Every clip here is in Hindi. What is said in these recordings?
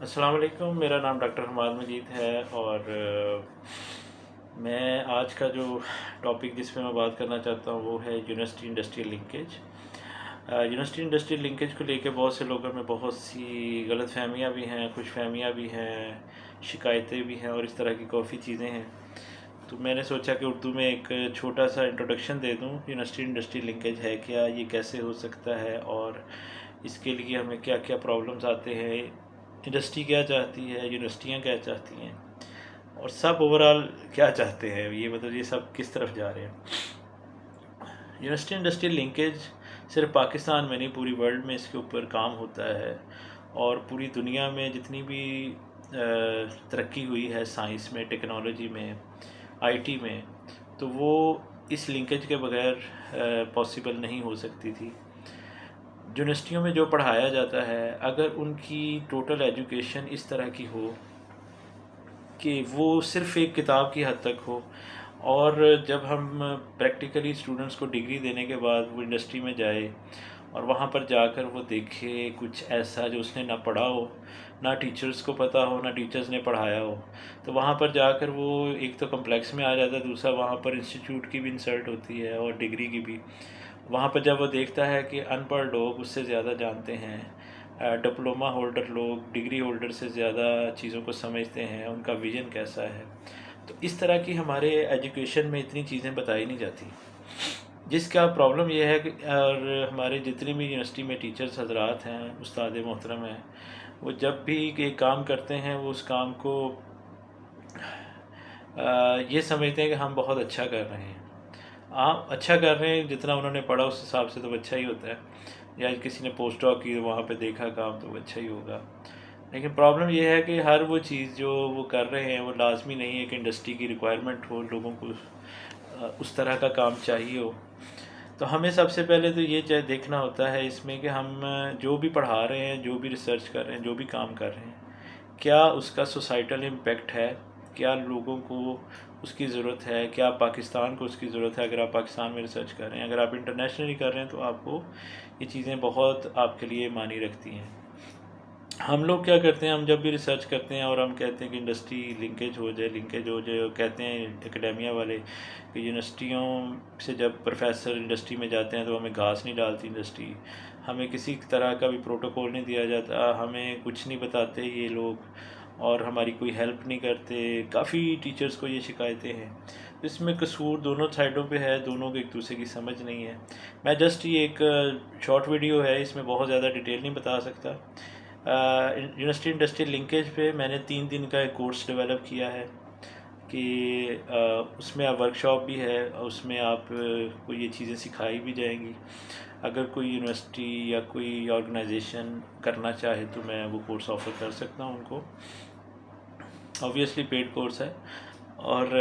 अस्सलाम वालेकुम। मेरा नाम डॉक्टर हमाद मजीद है और मैं आज का जो टॉपिक जिस पे मैं बात करना चाहता हूँ वो है university industrial linkage. University industrial linkage को लेके बहुत से लोगों में बहुत सी गलतफहमियाँ भी हैं, खुशफहमियाँ भी हैं, शिकायतें भी हैं और इस तरह की काफ़ी चीज़ें हैं। तो मैंने सोचा कि उर्दू में एक छोटा सा इंट्रोडक्शन दे दूँ, यूनिवर्सिटी इंडस्ट्रियल लिंकेज है क्या, ये कैसे हो सकता है और इसके लिए हमें क्या क्या प्रॉब्लम्स आते हैं, इंडस्ट्री क्या चाहती है, यूनिवर्सिटियाँ क्या चाहती हैं और सब ओवरऑल क्या चाहते हैं, ये मतलब ये सब किस तरफ जा रहे हैं। यूनिवर्सिटी इंडस्ट्रियल लिंकेज सिर्फ पाकिस्तान में नहीं, पूरी वर्ल्ड में इसके ऊपर काम होता है और पूरी दुनिया में जितनी भी तरक्की हुई है साइंस में, टेक्नोलॉजी में, आईटी में, तो वो इस लिंकेज के बगैर पॉसिबल नहीं हो सकती थी। यूनिवर्सिटियों में जो पढ़ाया जाता है, अगर उनकी टोटल एजुकेशन इस तरह की हो कि वो सिर्फ़ एक किताब की हद तक हो और जब हम प्रैक्टिकली स्टूडेंट्स को डिग्री देने के बाद वो इंडस्ट्री में जाए और वहाँ पर जाकर वो देखे कुछ ऐसा जो उसने ना पढ़ा हो, ना टीचर्स को पता हो, ना टीचर्स ने पढ़ाया हो, तो वहाँ पर जाकर वो एक तो कॉम्प्लेक्स में आ जाता है, दूसरा वहाँ पर इंस्टीट्यूट की भी इंसल्ट होती है और डिग्री की भी। वहाँ पर जब वो देखता है कि अनपढ़ लोग उससे ज़्यादा जानते हैं, डिप्लोमा होल्डर लोग डिग्री होल्डर से ज़्यादा चीज़ों को समझते हैं, उनका विज़न कैसा है, तो इस तरह की हमारे एजुकेशन में इतनी चीज़ें बताई नहीं जाती। जिसका प्रॉब्लम ये है कि और हमारे जितने भी यूनिवर्सिटी में टीचर्स हजरात हैं, उस्ताद मोहतरम हैं, वो जब भी एक काम करते हैं वो उस काम को ये समझते हैं कि हम बहुत अच्छा कर रहे हैं। आप अच्छा कर रहे हैं, जितना उन्होंने पढ़ा उस हिसाब से तो अच्छा ही होता है, या किसी ने पोस्ट डॉक की वहाँ पे देखा काम तो अच्छा ही होगा। लेकिन प्रॉब्लम ये है कि हर वो चीज़ जो वो कर रहे हैं वो लाजमी नहीं है कि इंडस्ट्री की रिक्वायरमेंट हो, लोगों को उस तरह का काम चाहिए हो। तो हमें सबसे पहले तो ये देखना होता है इसमें कि हम जो भी पढ़ा रहे हैं, जो भी रिसर्च कर रहे हैं, जो भी काम कर रहे हैं, क्या उसका सोसाइटल इम्पेक्ट है, क्या लोगों को उसकी ज़रूरत है, क्या पाकिस्तान को उसकी ज़रूरत है। अगर आप पाकिस्तान में रिसर्च कर रहे हैं, अगर आप इंटरनेशनली कर रहे हैं, तो आपको ये चीज़ें बहुत आपके लिए मानी रखती हैं। हम लोग क्या करते हैं, हम जब भी रिसर्च करते हैं और हम कहते हैं कि इंडस्ट्री लिंकेज हो जाए, और कहते हैं एकेडेमिया वाले कि यूनिवर्सिटियों से जब प्रोफेसर इंडस्ट्री में जाते हैं तो हमें घास नहीं डालती इंडस्ट्री, हमें किसी तरह का भी प्रोटोकॉल नहीं दिया जाता, हमें कुछ नहीं बताते ये लोग और हमारी कोई हेल्प नहीं करते। काफ़ी टीचर्स को ये शिकायतें हैं। तो इसमें कसूर दोनों साइडों पे है, दोनों को एक दूसरे की समझ नहीं है। मैं जस्ट ये एक शॉर्ट वीडियो है, इसमें बहुत ज़्यादा डिटेल नहीं बता सकता। यूनिवर्सिटी इंडस्ट्रियल लिंकेज पे मैंने 3 दिन का एक कोर्स डेवलप किया है कि उसमें आप वर्कशॉप भी है और उसमें आप को ये चीज़ें सिखाई भी जाएंगी। अगर कोई यूनिवर्सिटी या कोई ऑर्गेनाइजेशन करना चाहे तो मैं वो कोर्स ऑफ़र कर सकता हूँ उनको। ऑब्वियसली पेड कोर्स है और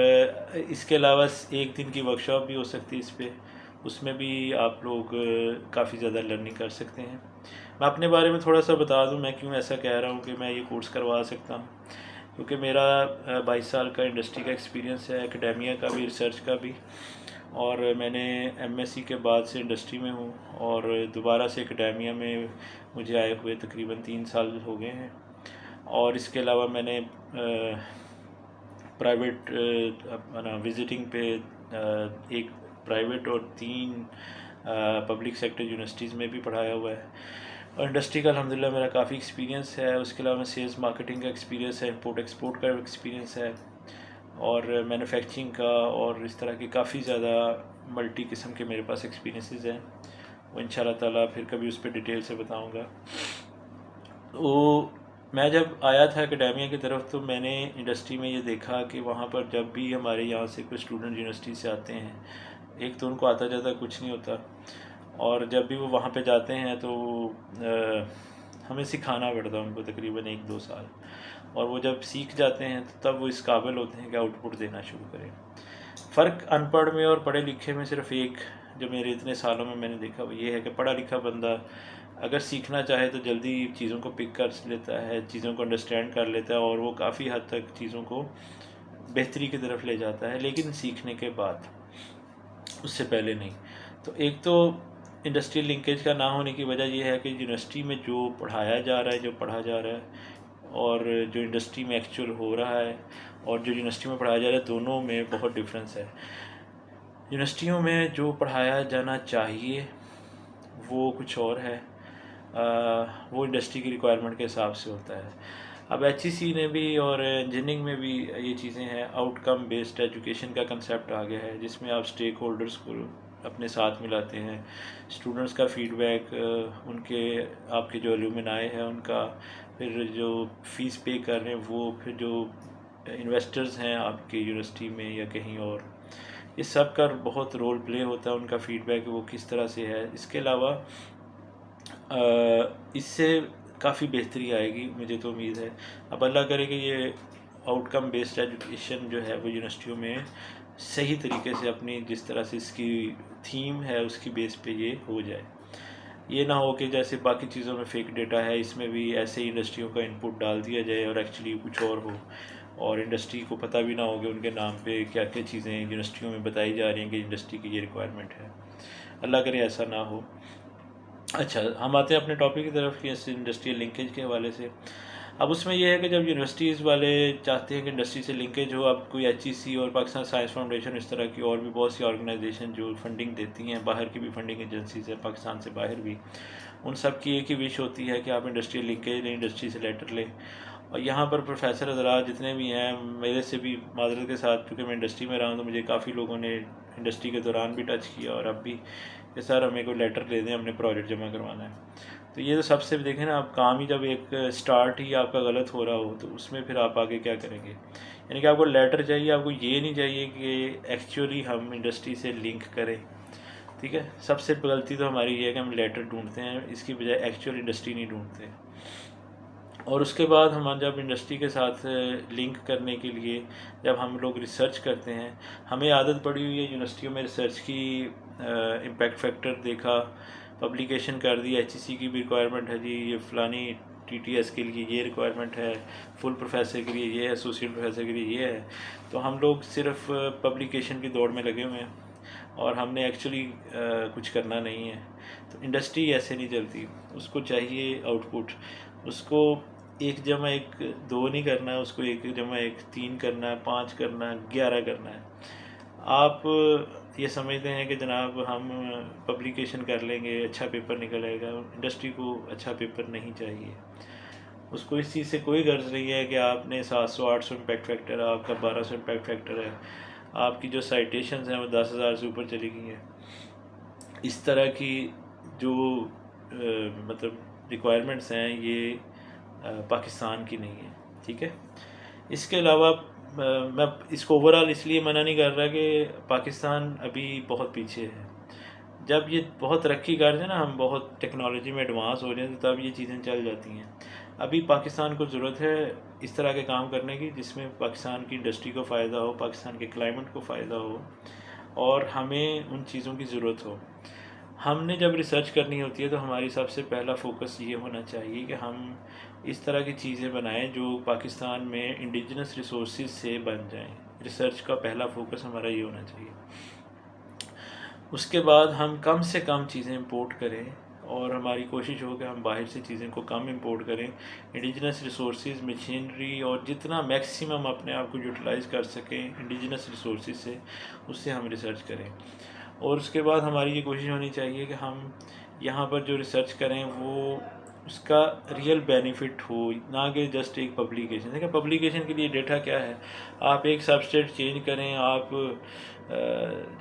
इसके अलावा 1 दिन की वर्कशॉप भी हो सकती है इस पे, उसमें भी आप लोग काफ़ी ज़्यादा लर्निंग कर सकते हैं। मैं अपने बारे में थोड़ा सा बता दूं, मैं क्यों ऐसा कह रहा हूं कि मैं ये कोर्स करवा सकता हूं। क्योंकि मेरा 22 साल का इंडस्ट्री का एक्सपीरियंस है, एकेडेमिया का भी, रिसर्च का भी, और मैंने एमएससी के बाद से इंडस्ट्री में हूँ और दोबारा से एकेडेमिया में मुझे आए हुए तकरीबन 3 साल हो गए हैं। और इसके अलावा मैंने प्राइवेट अपना विज़िटिंग पे एक प्राइवेट और 3 पब्लिक सेक्टर यूनिवर्सिटीज़ में भी पढ़ाया हुआ है और इंडस्ट्री का अल्हम्दुलिल्लाह मेरा काफ़ी एक्सपीरियंस है। उसके अलावा सेल्स मार्केटिंग का एक्सपीरियंस है, इंपोर्ट एक्सपोर्ट का एक्सपीरियंस है और मैन्युफैक्चरिंग का, और इस तरह की काफ़ी ज़्यादा मल्टी किस्म के मेरे पास एक्सपीरियंसेस हैं। वो इंशाल्लाह ताला फिर कभी उस पर डिटेल से बताऊँगा। तो मैं जब आया था एकेडेमिया की तरफ तो मैंने इंडस्ट्री में ये देखा कि वहाँ पर जब भी हमारे यहाँ से कोई स्टूडेंट यूनिवर्सिटी से आते हैं, एक तो उनको आता जाता कुछ नहीं होता और जब भी वो वहाँ पे जाते हैं तो हमें सिखाना पड़ता है उनको तकरीबन 1-2 साल, और वो जब सीख जाते हैं तो तब वो इस काबिल होते हैं कि आउटपुट देना शुरू करें। फ़र्क अनपढ़ में और पढ़े लिखे में सिर्फ एक जो मेरे इतने सालों में मैंने देखा वो ये है कि पढ़ा लिखा बंदा अगर सीखना चाहे तो जल्दी चीज़ों को पिक कर लेता है, चीज़ों को अंडरस्टैंड कर लेता है और वो काफ़ी हद तक चीज़ों को बेहतरी की तरफ ले जाता है, लेकिन सीखने के बाद, उससे पहले नहीं। तो एक तो इंडस्ट्रियल लिंकेज का ना होने की वजह यह है कि यूनिवर्सिटी में जो पढ़ाया जा रहा है, जो पढ़ा जा रहा है, और जो इंडस्ट्री में एक्चुअल हो रहा है और जो यूनिवर्सिटी में पढ़ाया जा रहा है, दोनों में बहुत डिफरेंस है। यूनिवर्सिटियों में जो पढ़ाया जाना चाहिए वो कुछ और है, वो इंडस्ट्री की रिक्वायरमेंट के हिसाब से होता है। अब HEC ने भी और इंजीनियरिंग में भी ये चीज़ें हैं, आउटकम बेस्ड एजुकेशन का कंसेप्ट आ गया है, जिसमें आप स्टेक होल्डर्स को अपने साथ मिलाते हैं, स्टूडेंट्स का फीडबैक, उनके आपके जो एलुमनाई है उनका, फिर जो फ़ीस पे कर रहे हैं वो, फिर जो इन्वेस्टर्स हैं आपके यूनिवर्सिटी में या कहीं और, इस सब का बहुत रोल प्ले होता है, उनका फीडबैक वो किस तरह से है। इसके अलावा इससे काफ़ी बेहतरी आएगी, मुझे तो उम्मीद है। अब अल्लाह करे कि ये आउटकम बेस्ड एजुकेशन जो है वो यूनिवर्सिटियों में सही तरीके से अपनी जिस तरह से इसकी थीम है उसकी बेस पे ये हो जाए। ये ना हो कि जैसे बाकी चीज़ों में फेक डेटा है, इसमें भी ऐसे ही इंडस्ट्रियों का इनपुट डाल दिया जाए और एक्चुअली कुछ और हो, और इंडस्ट्री को पता भी ना हो कि उनके नाम पे क्या क्या चीज़ें यूनिवर्सिटियों में बताई जा रही हैं कि इंडस्ट्री की ये रिक्वायरमेंट है। अल्लाह करे ऐसा ना हो। अच्छा, हम आते हैं अपने टॉपिक की तरफ कि इस इंडस्ट्रियल लिंकेज के हवाले से। अब उसमें यह है कि जब यूनिवर्सिटीज़ वाले चाहते हैं कि इंडस्ट्री से लिंकेज हो, अब कोई HEC और पाकिस्तान साइंस फाउंडेशन, इस तरह की और भी बहुत सी ऑर्गेनाइजेशन जो फंडिंग देती हैं, बाहर की भी फंडिंग एजेंसीज हैं, पाकिस्तान से बाहर भी, उन सब की एक ही विश होती है कि आप इंडस्ट्रियल लिंकेज लें, इंडस्ट्री से लेटर लें। और यहाँ पर प्रोफेसर हज़रात जितने भी हैं, मेरे से भी माजरत के साथ, क्योंकि मैं इंडस्ट्री में रहा हूँ, तो मुझे काफ़ी लोगों ने इंडस्ट्री के दौरान भी टच किया और अब भी कि सर हमें कोई लेटर दे दें, हमने प्रोजेक्ट जमा करवाना है। तो ये तो सबसे देखें ना, आप काम ही जब एक स्टार्ट ही आपका गलत हो रहा हो तो उसमें फिर आप आगे क्या करेंगे। यानी कि आपको लेटर चाहिए, आपको ये नहीं चाहिए कि एक्चुअली हम इंडस्ट्री से लिंक करें। ठीक है, सबसे गलती तो हमारी ये है कि हम लेटर ढूंढते हैं, इसकी बजाय एक्चुअल इंडस्ट्री नहीं ढूंढते। और उसके बाद हम जब इंडस्ट्री के साथ लिंक करने के लिए जब हम लोग रिसर्च करते हैं, हमें आदत पड़ी हुई है यूनिवर्सिटियों में रिसर्च की, इम्पैक्ट फैक्टर देखा, पब्लिकेशन कर दी, HEC की भी रिक्वायरमेंट है जी, ये फ़लानी TTS के लिए ये रिक्वायरमेंट है, फुल प्रोफेसर के लिए ये है, एसोसिएट प्रोफेसर के लिए ये है। तो हम लोग सिर्फ पब्लिकेशन की दौड़ में लगे हुए हैं और हमने एक्चुअली कुछ करना नहीं है। तो इंडस्ट्री ऐसे नहीं चलती, उसको चाहिए आउटपुट, उसको 1+1 2 नहीं करना है, उसको 1+1 3 करना है, 5 करना है, 11 करना है। आप ये समझते हैं कि जनाब हम पब्लिकेशन कर लेंगे, अच्छा पेपर निकल आएगा। इंडस्ट्री को अच्छा पेपर नहीं चाहिए, उसको इस चीज़ से कोई गर्ज नहीं है कि आपने 700-800 इम्पैक्ट फैक्टर, आपका 1200 इम्पैक्ट फैक्टर है, आपकी जो साइटेशंस हैं वो 10,000 से ऊपर चली गई हैं। इस तरह की जो मतलब रिक्वायरमेंट्स हैं, ये पाकिस्तान की नहीं है। ठीक है, इसके अलावा मैं इसको ओवरऑल इसलिए मना नहीं कर रहा कि पाकिस्तान अभी बहुत पीछे है। जब ये बहुत तरक्की कर जाए ना, हम बहुत टेक्नोलॉजी में एडवांस हो जाए, तो तब ये चीज़ें चल जाती हैं। अभी पाकिस्तान को ज़रूरत है इस तरह के काम करने की जिसमें पाकिस्तान की इंडस्ट्री को फ़ायदा हो, पाकिस्तान के क्लाइमेट को फ़ायदा हो, और हमें उन चीज़ों की ज़रूरत हो। हमने जब रिसर्च करनी होती है तो हमारी सबसे पहला फ़ोकस ये होना चाहिए कि हम इस तरह की चीज़ें बनाएं जो पाकिस्तान में इंडिजिनस रिसोर्स से बन जाएं। रिसर्च का पहला फ़ोकस हमारा ये होना चाहिए। उसके बाद हम कम से कम चीज़ें इंपोर्ट करें और हमारी कोशिश हो कि हम बाहर से चीज़ें को कम इंपोर्ट करें। इंडिजिनस रिसोर्स, मशीनरी और जितना मैक्सिमम अपने आप को यूटिलाइज़ कर सकें इंडिजिनस रिसोर्स से, उससे हम रिसर्च करें। और उसके बाद हमारी ये कोशिश होनी चाहिए कि हम यहाँ पर जो रिसर्च करें वो उसका रियल बेनिफिट हो, ना कि जस्ट एक पब्लिकेशन। देखिए पब्लिकेशन के लिए डेटा क्या है, आप एक सबस्टेट चेंज करें, आप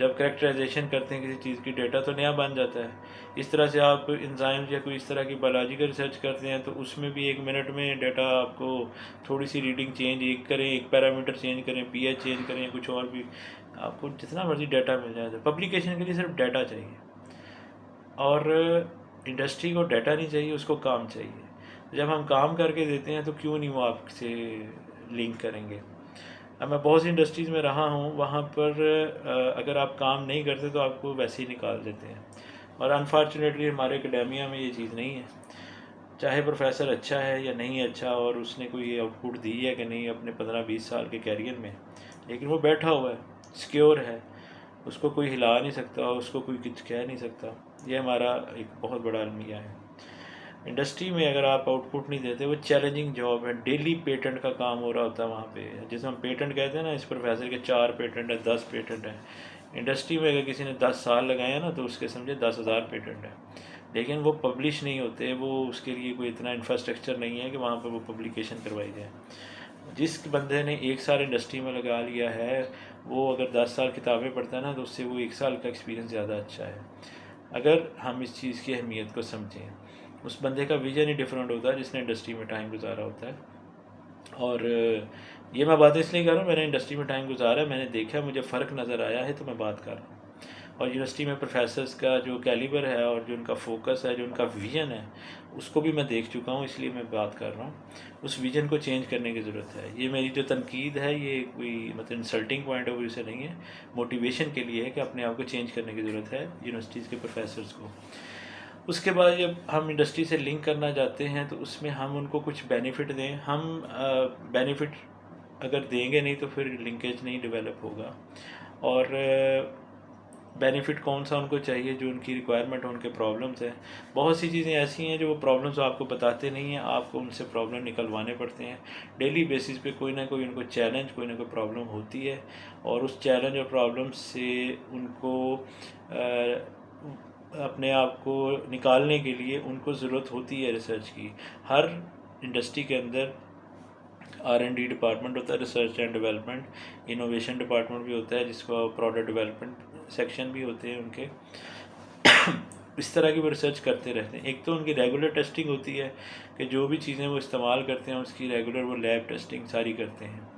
जब करेक्टराइजेशन करते हैं किसी चीज़ की, डेटा तो नया बन जाता है। इस तरह से आप इंजाइम या कोई इस तरह की बायोलॉजी का रिसर्च करते हैं तो उसमें भी 1 मिनट में डेटा आपको थोड़ी सी रीडिंग चेंज एक करें, एक पैरामीटर चेंज करें, pH चेंज करें, कुछ और भी, आपको जितना मर्जी डाटा मिल जाए। तो पब्लिकेशन के लिए सिर्फ डाटा चाहिए, और इंडस्ट्री को डाटा नहीं चाहिए, उसको काम चाहिए। जब हम काम करके देते हैं तो क्यों नहीं वो आपसे लिंक करेंगे। अब मैं बहुत सी इंडस्ट्रीज़ में रहा हूँ, वहाँ पर अगर आप काम नहीं करते तो आपको वैसे ही निकाल देते हैं। और अनफॉर्चुनेटली हमारे एकेडेमिया में ये चीज़ नहीं है। चाहे प्रोफेसर अच्छा है या नहीं अच्छा, और उसने कोई आउटपुट दी है कि नहीं अपने 15-20 साल के कैरियर में, लेकिन वो बैठा हुआ है, सिक्योर है, उसको कोई हिला नहीं सकता, उसको कोई कुछ कह नहीं सकता। ये हमारा एक बहुत बड़ा अलमिया है। इंडस्ट्री में अगर आप आउटपुट नहीं देते, वो चैलेंजिंग जॉब है, डेली पेटेंट का काम हो रहा होता है वहाँ पे। जिसे हम पेटेंट कहते हैं ना, इस प्रोफेसर के 4 पेटेंट है, 10 पेटेंट है। इंडस्ट्री में अगर किसी ने 10 साल लगाए हैं ना, तो उसके समझे 10,000 पेटेंट है, लेकिन वो पब्लिश नहीं होते। वो उसके लिए कोई इतना इंफ्रास्ट्रक्चर नहीं है कि वहाँ पर वो पब्लिकेशन करवाई जाए। जिस बंदे ने 1 साल इंडस्ट्री में लगा लिया है, वो अगर 10 साल किताबें पढ़ता है ना, तो उससे वो 1 साल का एक्सपीरियंस ज़्यादा अच्छा है, अगर हम इस चीज़ की अहमियत को समझें। उस बंदे का विजन ही डिफरेंट होता है जिसने इंडस्ट्री में टाइम गुजारा होता है। और ये मैं बात इसलिए कर रहा हूँ, मैंने इंडस्ट्री में टाइम गुजारा है, मैंने देखा, मुझे फ़र्क नज़र आया है, तो मैं बात कर रहा हूँ। और यूनिवर्सिटी में प्रोफेसर्स का जो कैलिबर है और जो उनका फोकस है, जो उनका विज़न है, उसको भी मैं देख चुका हूँ, इसलिए मैं बात कर रहा हूँ। उस विज़न को चेंज करने की ज़रूरत है। ये मेरी जो तनकीद है, ये कोई मतलब इंसल्टिंग पॉइंट ऑफ व्यू से नहीं है, मोटिवेशन के लिए है कि अपने आप को चेंज करने की ज़रूरत है यूनिवर्सिटीज़ के प्रोफेसर्स को। उसके बाद जब हम इंडस्ट्री से लिंक करना चाहते हैं, तो उसमें हम उनको कुछ बेनिफिट दें। हम बेनिफिट अगर देंगे नहीं, तो फिर लिंकेज नहीं डेवलप होगा। और बेनिफिट कौन सा उनको चाहिए, जो उनकी रिक्वायरमेंट हो, उनके प्रॉब्लम्स हैं। बहुत सी चीज़ें ऐसी हैं जो वो प्रॉब्लम्स आपको बताते नहीं हैं, आपको उनसे प्रॉब्लम निकलवाने पड़ते हैं। डेली बेसिस पे कोई ना कोई उनको चैलेंज, कोई ना कोई प्रॉब्लम होती है, और उस चैलेंज और प्रॉब्लम से उनको अपने आप को निकालने के लिए उनको ज़रूरत होती है रिसर्च की। हर इंडस्ट्री के अंदर R&D डिपार्टमेंट होता है, research and development. Innovation department भी होता है, जिसको प्रोडक्ट डेवलपमेंट सेक्शन भी होते हैं उनके। इस तरह की वो रिसर्च करते रहते हैं। एक तो उनकी रेगुलर टेस्टिंग होती है कि जो भी चीज़ें वो इस्तेमाल करते हैं, उसकी रेगुलर वो लैब टेस्टिंग सारी करते हैं,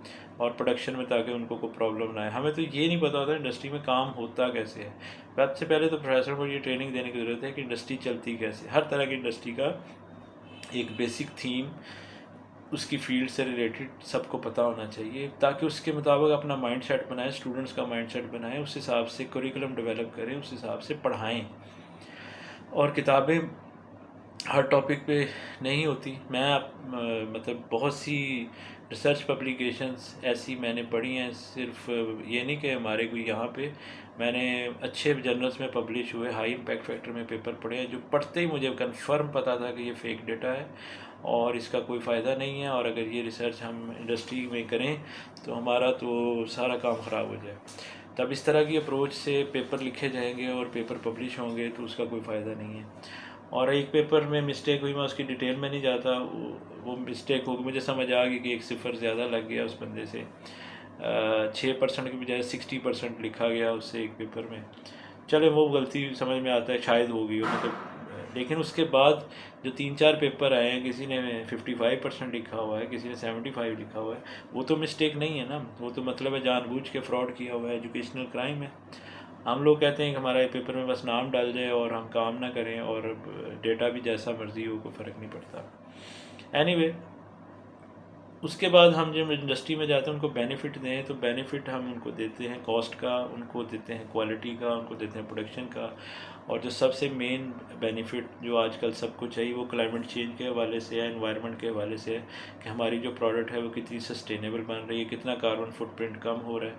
और प्रोडक्शन में, ताकि उनको कोई प्रॉब्लम ना आए। हमें तो ये नहीं पता होता इंडस्ट्री में काम होता कैसे है। सबसे पहले तो प्रोफेसर को ये ट्रेनिंग देने की ज़रूरत है कि इंडस्ट्री चलती कैसे। हर तरह की इंडस्ट्री का एक बेसिक थीम, उसकी फील्ड से रिलेटेड सबको पता होना चाहिए, ताकि उसके मुताबिक अपना माइंड सेट बनाएं, स्टूडेंट्स का माइंड सेट बनाएं, उस हिसाब से करिकुलम डेवलप करें, उस हिसाब से पढ़ाएं। और किताबें हर टॉपिक पे नहीं होती। मैं मतलब बहुत सी रिसर्च पब्लिकेशंस ऐसी मैंने पढ़ी हैं, सिर्फ ये नहीं कि हमारे कोई यहाँ पे, मैंने अच्छे जर्नल्स में पब्लिश हुए हाई इम्पैक्ट फैक्टर में पेपर पढ़े हैं, जो पढ़ते ही मुझे कंफर्म पता था कि ये फेक डेटा है और इसका कोई फ़ायदा नहीं है, और अगर ये रिसर्च हम इंडस्ट्री में करें तो हमारा तो सारा काम ख़राब हो जाए। तब इस तरह की अप्रोच से पेपर लिखे जाएंगे और पेपर पब्लिश होंगे, तो उसका कोई फ़ायदा नहीं है। और एक पेपर में मिस्टेक हुई, मैं उसकी डिटेल में नहीं जाता। वो मिस्टेक होगी, मुझे समझ आ गई कि एक सिफर ज़्यादा लग गया उस बंदे से। 6% की बजाय 60% लिखा गया उससे एक पेपर में। चले, वो गलती समझ में आता है, शायद होगी वो, मतलब। लेकिन उसके बाद जो 3-4 पेपर आए हैं, किसी ने 55% लिखा हुआ है, किसी ने 75 लिखा हुआ है, वो तो मिस्टेक नहीं है ना, वो तो मतलब है जानबूझ के फ्रॉड किया हुआ है, एजुकेशनल क्राइम है। हम लोग कहते हैं कि हमारा पेपर में बस नाम डाल जाए और हम काम ना करें, और डेटा भी जैसा मर्जी हो, कोई फ़र्क नहीं पड़ता। एनीवे, उसके बाद हम जब इंडस्ट्री में जाते हैं, उनको बेनिफिट दें, तो बेनिफिट हम उनको देते हैं कॉस्ट का, उनको देते हैं क्वालिटी का, उनको देते हैं प्रोडक्शन का। और जो सबसे मेन बेनिफिट जो आजकल सबको चाहिए, वो क्लाइमेट चेंज के हवाले से है, एनवायरनमेंट के हवाले से है, कि हमारी जो प्रोडक्ट है वो कितनी सस्टेनेबल बन रही है, कितना कार्बन फुटप्रिंट कम हो रहा है।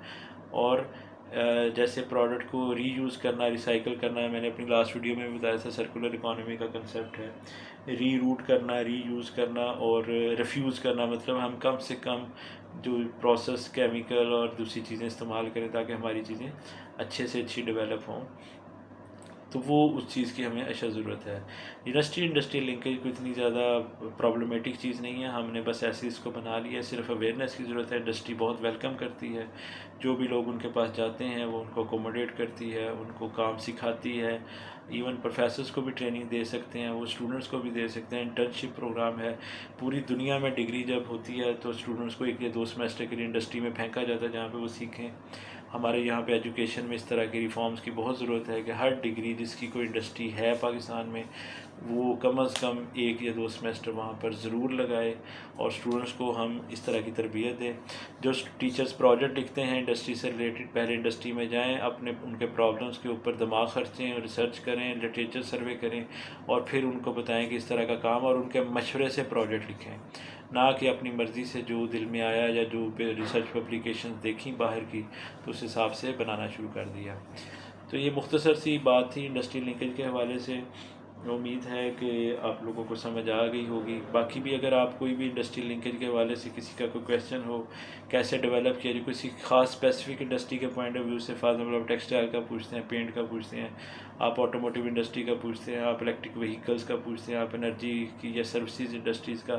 और जैसे प्रोडक्ट को रीयूज़ करना, रिसाइकल करना है, मैंने अपनी लास्ट वीडियो में भी बताया था, सर्कुलर इकोनॉमी का कंसेप्ट है। रीरूट करना, रीयूज़ करना और रिफ्यूज़ करना, मतलब हम कम से कम जो प्रोसेस केमिकल और दूसरी चीज़ें इस्तेमाल करें, ताकि हमारी चीज़ें अच्छे से अच्छी डेवलप हों। तो वो उस चीज़ की हमें अच्छा ज़रूरत है। इंडस्ट्री लिंकेज कोई इतनी ज़्यादा प्रॉब्लमेटिक चीज़ नहीं है, हमने बस ऐसे इसको बना लिया है, सिर्फ अवेयरनेस की ज़रूरत है। इंडस्ट्री बहुत वेलकम करती है, जो भी लोग उनके पास जाते हैं वो उनको अकोमोडेट करती है, उनको काम सिखाती है। इवन प्रोफेसर्स को भी ट्रेनिंग दे सकते हैं, वो स्टूडेंट्स को भी दे सकते हैं। इंटर्नशिप प्रोग्राम है, पूरी दुनिया में डिग्री जब होती है तो स्टूडेंट्स को 1 या 2 सेमेस्टर के लिए इंडस्ट्री में फेंका जाता है, जहाँ पे वो सीखें। हमारे यहाँ पे एजुकेशन में इस तरह की रिफॉर्म्स की बहुत ज़रूरत है कि हर डिग्री जिसकी कोई इंडस्ट्री है पाकिस्तान में, वो कम से कम 1 या 2 सेमेस्टर वहाँ पर ज़रूर लगाए, और स्टूडेंट्स को हम इस तरह की तरबियत दें। जो टीचर्स प्रोजेक्ट लिखते हैं इंडस्ट्री से रिलेटेड, पहले इंडस्ट्री में जाएं, अपने उनके प्रॉब्लम्स के ऊपर दिमाग खर्चें, रिसर्च करें, लिटरेचर सर्वे करें, और फिर उनको बताएं कि इस तरह का काम, और उनके मशवरे से प्रोजेक्ट लिखें, ना कि अपनी मर्ज़ी से जो दिल में आया या जो रिसर्च पब्लिकेशन देखी बाहर की, तो उस हिसाब से बनाना शुरू कर दिया। तो ये मुख्तसर सी बात थी इंडस्ट्री लिंकेज के हवाले से। उम्मीद है कि आप लोगों को समझ आ गई होगी। बाकी भी अगर आप कोई भी इंडस्ट्री लिंकेज के हवाले से किसी का कोई क्वेश्चन हो, कैसे डेवलप किया जाए, किसी खास स्पेसिफिक इंडस्ट्री के पॉइंट ऑफ व्यू से, फॉर एग्जाम्पल आप टेक्सटाइल का पूछते हैं, पेंट का पूछते हैं, आप ऑटोमोटिव इंडस्ट्री का पूछते हैं, आप इलेक्ट्रिक व्हीकल्स का पूछते हैं, आप एनर्जी की या सर्विसेज इंडस्ट्रीज़ का,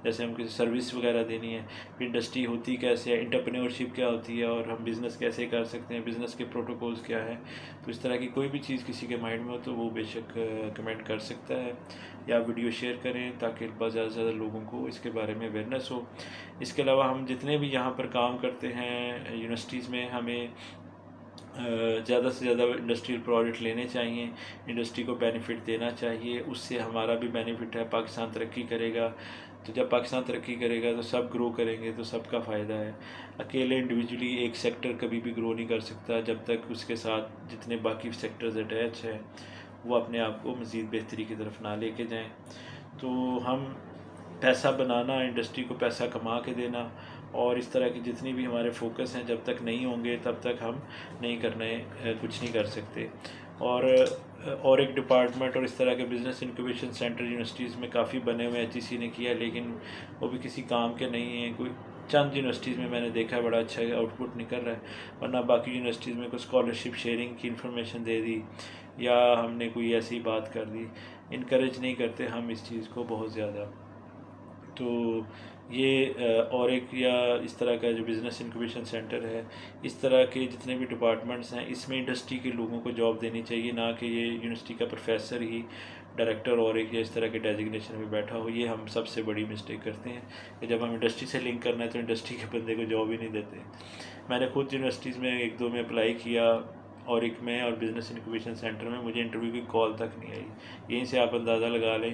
जैसे हम किसी सर्विस वगैरह देनी है, इंडस्ट्री होती कैसे है, एंटरप्रेन्योरशिप क्या होती है, और हम बिज़नेस कैसे कर सकते हैं, बिज़नेस के प्रोटोकॉल्स क्या है। तो इस तरह की कोई भी चीज़ किसी के माइंड में हो तो वो बेशक कमेंट कर सकता है, या वीडियो शेयर करें ताकि बहुत ज़्यादा से ज़्यादा लोगों को इसके बारे में अवेयरनेस हो। इसके अलावा हम जितने भी यहाँ पर काम करते हैं यूनिवर्सिटीज़ में, हमें ज़्यादा से ज़्यादा इंडस्ट्रियल प्रोडक्ट लेने चाहिए, इंडस्ट्री को बेनिफिट देना चाहिए, उससे हमारा भी बेनिफिट है, पाकिस्तान तरक्की करेगा। तो जब पाकिस्तान तरक्की करेगा तो सब ग्रो करेंगे, तो सबका फ़ायदा है। अकेले इंडिविजुअली एक सेक्टर कभी भी ग्रो नहीं कर सकता जब तक उसके साथ जितने बाकी सेक्टर्स अटैच है वो अपने आप को मज़ीद बेहतरी की तरफ ना लेके जाएं। तो हम पैसा बनाना, इंडस्ट्री को पैसा कमा के देना, और इस तरह की जितनी भी हमारे फोकस हैं, जब तक नहीं होंगे तब तक हम नहीं करने कुछ नहीं कर सकते। और एक डिपार्टमेंट और इस तरह के बिज़नेस इंक्यूबेशन सेंटर यूनिवर्सिटीज़ में काफ़ी बने हुए HEC ने किया, लेकिन वो भी किसी काम के नहीं हैं। कोई चंद यूनिवर्सिटीज़ में मैंने देखा है बड़ा अच्छा आउटपुट निकल रहा है, वरना बाकी यूनिवर्सिटीज़ में कोई स्कॉलरशिप शेयरिंग की इन्फॉर्मेशन दे दी या हमने कोई ऐसी बात कर दी, इनकरेज नहीं करते हम इस चीज़ को बहुत ज़्यादा। तो ये और एक या इस तरह का जो बिज़नेस इंक्यूबेशन सेंटर है, इस तरह के जितने भी डिपार्टमेंट्स हैं, इसमें इंडस्ट्री के लोगों को जॉब देनी चाहिए, ना कि ये यूनिवर्सिटी का प्रोफेसर ही डायरेक्टर और एक या इस तरह के डेजिग्नेशन में बैठा हो। ये हम सबसे बड़ी मिस्टेक करते हैं कि जब हम इंडस्ट्री से लिंक करना है तो इंडस्ट्री के बंदे को जॉब ही नहीं देते। मैंने खुद यूनिवर्सिटीज़ में 1-2 में अप्लाई किया, और एक में और बिज़नेस इंक्यूबेशन सेंटर में मुझे इंटरव्यू की कॉल तक नहीं आई। यहीं से आप अंदाज़ा लगा लें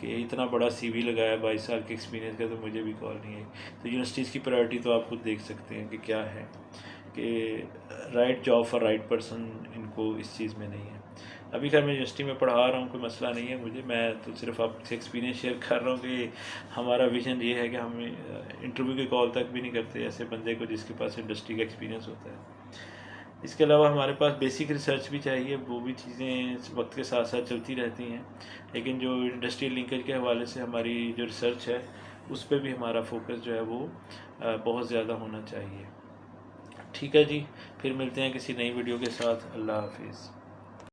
कि इतना बड़ा CV लगाया 22 साल के एक्सपीरियंस का, तो मुझे भी कॉल नहीं आई। तो यूनिवर्सिटीज़ की प्रायोरिटी तो आप खुद देख सकते हैं कि क्या है, कि right job for right person इनको इस चीज़ में नहीं है। अभी खैर मैं यूनिवर्सिटी में पढ़ा रहा हूँ, कोई मसला नहीं है मुझे, मैं तो सिर्फ आपसे एक्सपीरियंस शेयर कर रहा हूँ कि हमारा विजन ये है कि हम इंटरव्यू की कॉल तक भी नहीं करते ऐसे बंदे को जिसके पास इंडस्ट्री का एक्सपीरियंस होता है। इसके अलावा हमारे पास बेसिक रिसर्च भी चाहिए, वो भी चीज़ें वक्त के साथ साथ चलती रहती हैं, लेकिन जो इंडस्ट्रियल लिंकेज के हवाले से हमारी जो रिसर्च है उस पर भी हमारा फोकस जो है वो बहुत ज़्यादा होना चाहिए। ठीक है जी, फिर मिलते हैं किसी नई वीडियो के साथ। अल्लाह हाफिज़।